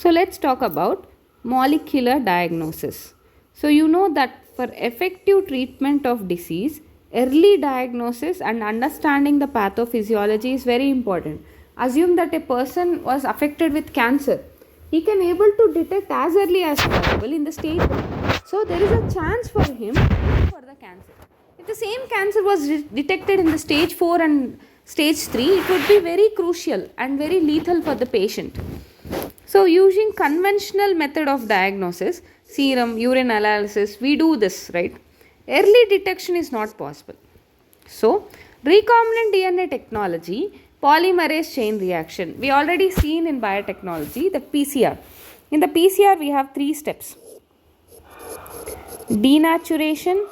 So let's talk about molecular diagnosis. So you know that for effective treatment of disease, early diagnosis and understanding the pathophysiology is very important. Assume that a person was affected with cancer. He can able to detect as early as possible in the stage 1. So there is a chance for him for the cancer. If the same cancer was detected in the stage 4 and stage 3, it would be very crucial and very lethal for the patient. So using conventional method of diagnosis, serum, urine analysis, we do this, right? Early detection is not possible. So recombinant DNA technology, polymerase chain reaction, we already seen in biotechnology the PCR. In the PCR we have 3 steps: denaturation,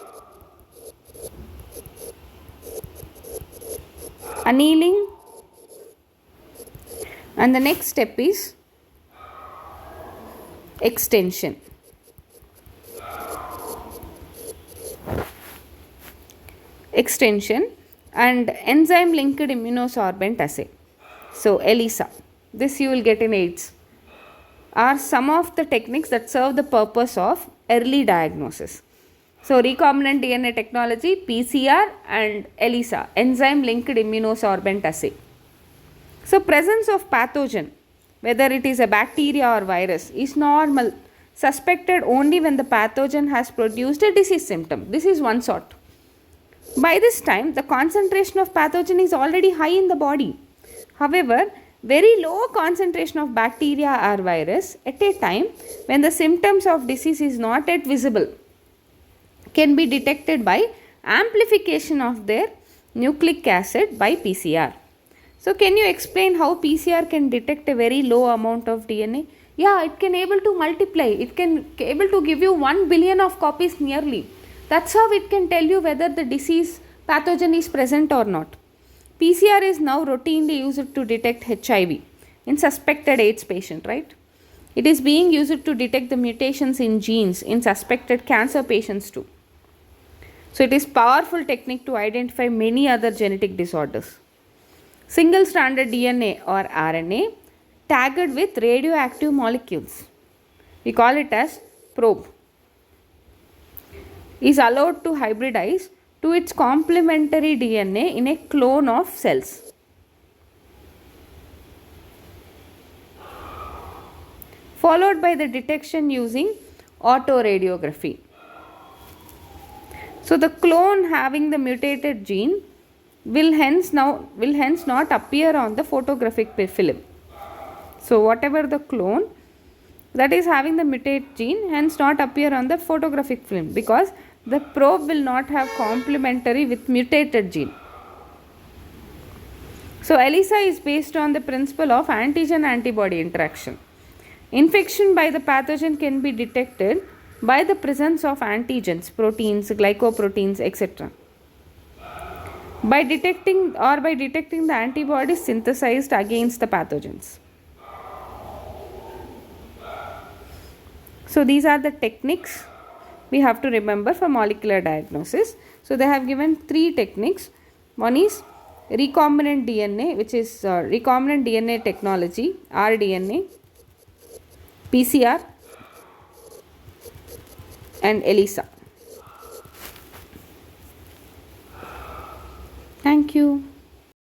annealing, and the next step is extension. Extension and enzyme linked immunosorbent assay. So ELISA, this you will get in AIDS, are some of the techniques that serve the purpose of early diagnosis. So recombinant DNA technology, PCR, and ELISA, enzyme linked immunosorbent assay. So presence of pathogen, whether it is a bacteria or virus, is normal, suspected only when the pathogen has produced a disease symptom. This is one sort. By this time, the concentration of pathogen is already high in the body. However, very low concentration of bacteria or virus at a time when the symptoms of disease is not yet visible can be detected by amplification of their nucleic acid by PCR. So can you explain how PCR can detect a very low amount of DNA? Yeah, it can able to multiply. It can able to give you 1 billion of copies nearly. That's how it can tell you whether the disease pathogen is present or not. PCR is now routinely used to detect HIV in suspected AIDS patient, right? It is being used to detect the mutations in genes in suspected cancer patients too. So it is powerful technique to identify many other genetic disorders. Single stranded DNA or RNA tagged with radioactive molecules, we call it as probe, is allowed to hybridize to its complementary DNA in a clone of cells. Followed by the detection using autoradiography. So the clone having the mutated gene will hence not appear on the photographic film. So whatever the clone that is having the mutated gene hence not appear on the photographic film because the probe will not have complementary with mutated gene. So ELISA is based on the principle of antigen-antibody interaction. Infection by the pathogen can be detected by the presence of antigens, proteins, glycoproteins, etc. By detecting the antibodies synthesized against the pathogens. So these are the techniques we have to remember for molecular diagnosis. So they have given 3 techniques. One is recombinant DNA, which is recombinant DNA technology, rDNA, PCR, and ELISA. Thank you.